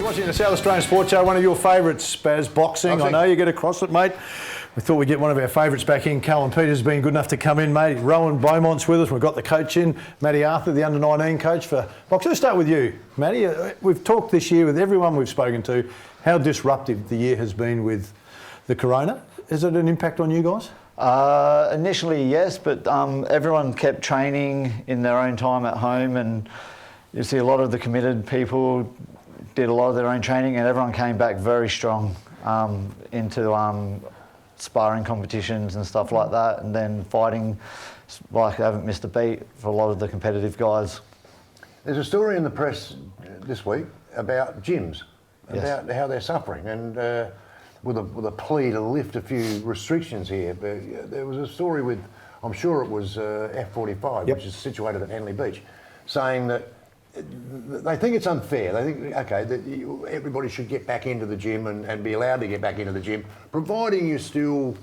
You're watching the South Australian Sports Show, one of your favourites, Spaz, boxing. I know you get across it, mate. We thought we'd get one of our favourites back in. Callum Peter's been good enough to come in, mate. Ronin Beaumont's with us. We've got the coach in, Matty Arthur, the under-19 coach for boxing. Let's start with you, Matty. We've talked this year with everyone we've spoken to how disruptive the year has been with the corona. Is it an impact on you guys? Initially, yes, but everyone kept training in their own time at home, and you see a lot of the committed people did a lot of their own training, and everyone came back very strong into sparring competitions and stuff like that, and then fighting like they haven't missed a beat for a lot of the competitive guys. There's a story in the press this week about gyms, about how they're suffering, and with a plea to lift a few restrictions here. But there was a story with, I'm sure it was F45, which is situated at Henley Beach, saying that they think it's unfair. They think, okay, that everybody should get back into the gym and be allowed to get back into the gym, providing you still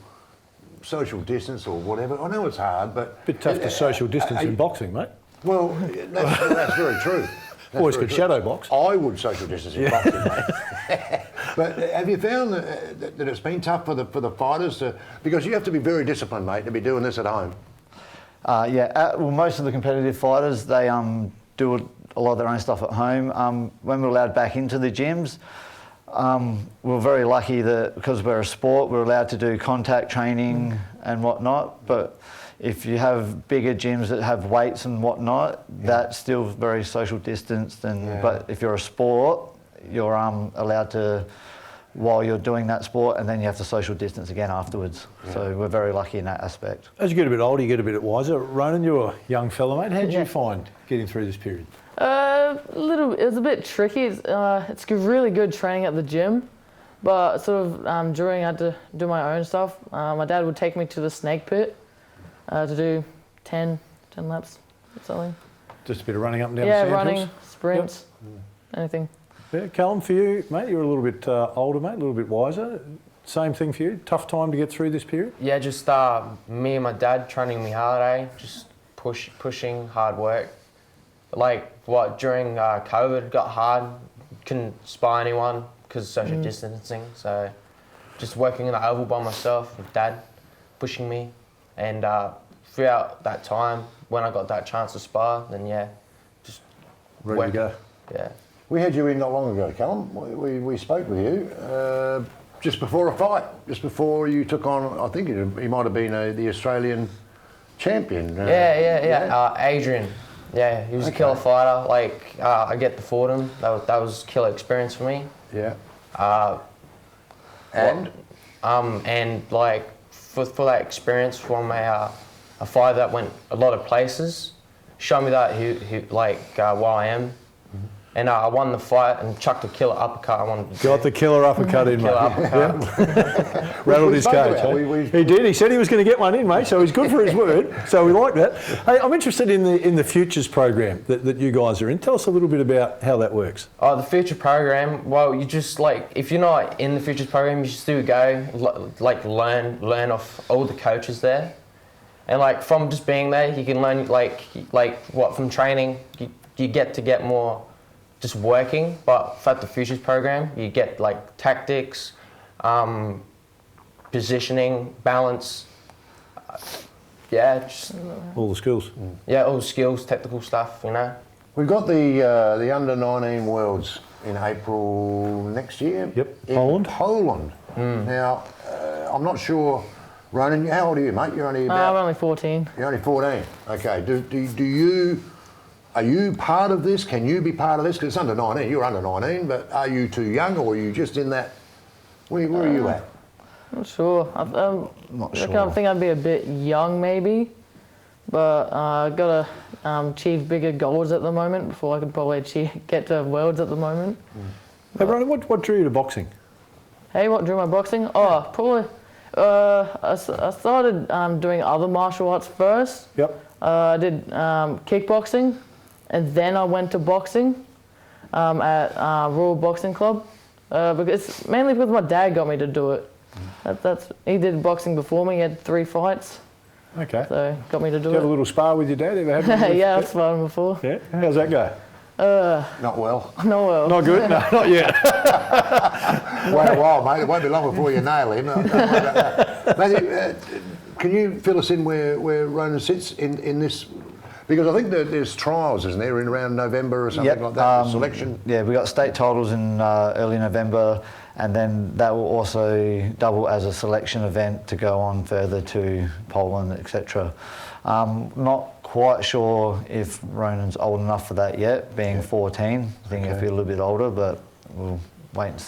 social distance or whatever. I know it's hard, but... Bit tough to social distance in boxing, mate. Well, that's very true. Boys could shadow box. I would social distance in boxing, mate. But have you found that it's been tough for the fighters to... Because you have to be very disciplined, mate, to be doing this at home. Well, most of the competitive fighters, they do a lot of their own stuff at home. When we're allowed back into the gyms, we're very lucky that because we're a sport, we're allowed to do contact training and whatnot. But if you have bigger gyms that have weights and whatnot, that's still very social distanced. But if you're a sport, you're allowed to, while you're doing that sport, and then you have to social distance again afterwards. So we're very lucky in that aspect. As you get a bit older, you get a bit wiser. Ronin, you're a young fella, mate. How did you find getting through this period? It was a bit tricky. It's really good training at the gym, but sort of during I had to do my own stuff. My dad would take me to the snake pit to do 10 laps or something. Just a bit of running up and down the sand running, hills? sprints, anything. Yeah, Callum, for you, mate, you're a little bit older, mate, a little bit wiser. Same thing for you? Tough time to get through this period? Yeah, just me and my dad training me hard, Just pushing, hard work. Like during COVID got hard, couldn't spy anyone because of social distancing. So just working in the oval by myself with dad pushing me, and throughout that time when I got that chance to spar, then just ready to go. Yeah. We had you in not long ago, Callum. We spoke with you just before a fight, just before you took on, I think he might have been the Australian champion. Adrian. Yeah, he was a killer fighter. I get to fought him. That was killer experience for me. Yeah. And for that experience from a fighter that went a lot of places, showed me that where I am. And I won the fight and chucked a killer uppercut. Got the killer uppercut in, mate. Rattled his cage. He did. He said he was going to get one in, mate, so he's good for his word. So we like that. Hey, I'm interested in the Futures program that you guys are in. Tell us a little bit about how that works. Oh, the Future program, well, you just, if you're not in the Futures program, you just do go, learn off all the coaches there. And, from just being there, you can learn, from training, you get more just working, but for the Futures program, you get tactics, positioning, balance, just all the skills. Yeah, all the skills, technical stuff, We've got the under-19 Worlds in April next year. Yep, in Poland. Now, I'm not sure, Ronin, how old are you, mate? You're only about... I'm only 14. You're only 14. Okay. Do you... Are you part of this? Can you be part of this? Because it's under 19. You're under 19, but are you too young, or are you just in that? Where are you at? Not sure. Not sure. I think I'd be a bit young, maybe, but I've got to achieve bigger goals at the moment before I could probably get to Worlds at the moment. Hey, Ronan, what drew you to boxing? Hey, what drew my boxing? Oh, probably. I started doing other martial arts first. Yep. I did kickboxing. And then I went to boxing at Royal Boxing Club, because mainly because my dad got me to do it. He did boxing before me. He had 3 fights. Okay. So got me to do Did you it. have a little spar with your dad? Ever had Yeah, I've sparred him before. Yeah. How's that go? Not well. No, well. Not good? No, not yet. Wait a while, mate. It won't be long before you nail him. Don't worry about that. Matthew, can you fill us in where Ronin sits in this? Because I think that there's trials, isn't there, in around November or something like that, selection? Yeah, we got state titles in early November, and then that will also double as a selection event to go on further to Poland, etc. Not quite sure if Ronin's old enough for that yet, being 14. I think he'll be a little bit older, but we'll wait and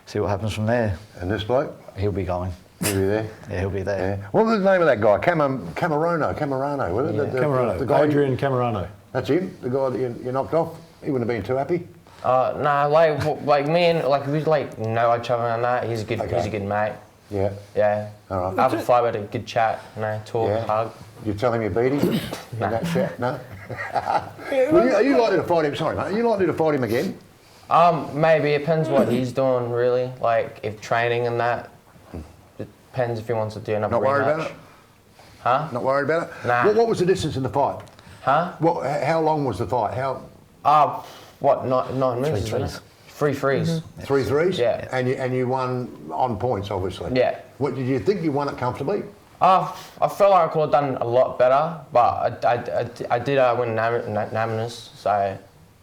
see what happens from there. And this bloke? He'll be going. He'll be there? Yeah, he'll be there. Yeah. What was the name of that guy? Camerano, was it? Yeah. Camerano. The guy Adrian Camerano. That's him, the guy that you knocked off? He wouldn't have been too happy? Nah, like me and like we like know each other and that. He's a good mate. Yeah. Yeah. All right. After the fight, we had a good chat, talk, hug. You tell him you beat him in that chat? No? Are you likely to fight him? Sorry, mate. Are you likely to fight him again? Maybe. It depends what he's doing, really. Like, if training and that. It depends if he wants to do another Not worried rematch. about it? Huh? Not worried about it? Nah. What was the distance in the fight? Huh? How long was the fight? What, 9 minutes? 3 threes. 3 threes. Mm-hmm. 3 threes? Yeah. And you won on points, obviously? Yeah. What, did you think you won it comfortably? I felt like I could have done a lot better, but I did win unanimous, so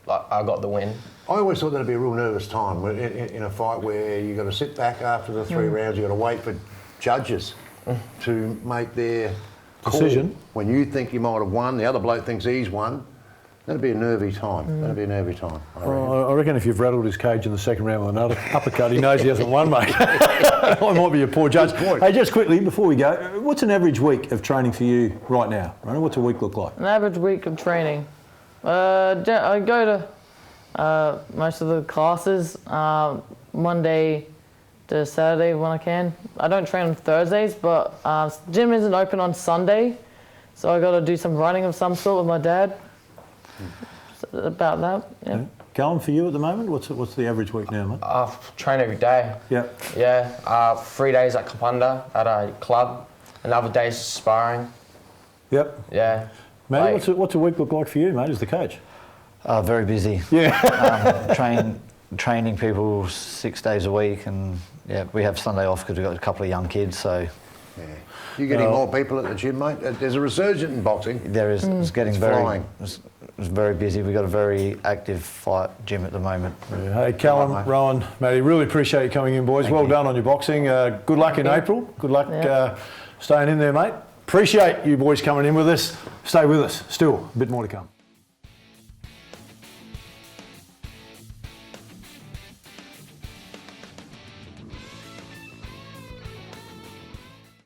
like, I got the win. I always thought that'd be a real nervous time in a fight where you've got to sit back after the 3 rounds, you've got to wait for judges to make their Decision. call. When you think you might have won, the other bloke thinks he's won. That'd be a nervy time. That'd be a nervy time. I reckon if you've rattled his cage in the second round with another uppercut, he knows he hasn't won, mate. I might be a poor judge. Hey, just quickly, before we go, what's an average week of training for you right now? Ronin, what's a week look like? An average week of training. I go to most of the classes Monday to Saturday when I can. I don't train on Thursdays, but gym isn't open on Sunday, so I got to do some running of some sort with my dad. About that, yeah. Callum, for you at the moment, what's the average week now, mate? I train every day. Yeah. Yeah. 3 days at Kapunda at a club, and other days sparring. Yep. Yeah. Matty, Like- what's a week look like for you, mate, as the coach? Very busy. Yeah. Training people 6 days a week, and yeah, we have Sunday off because we've got a couple of young kids, so. Yeah. You're getting more people at the gym, mate. There's a resurgence in boxing. There is. It's getting flying. It's very busy. We've got a very active fight gym at the moment. Hey, Callum, mate. Rowan, Matty, really appreciate you coming in, boys. Thank well you. done on your boxing. Good luck in April. Good luck staying in there, mate. Appreciate you boys coming in with us. Stay with us. Still, a bit more to come.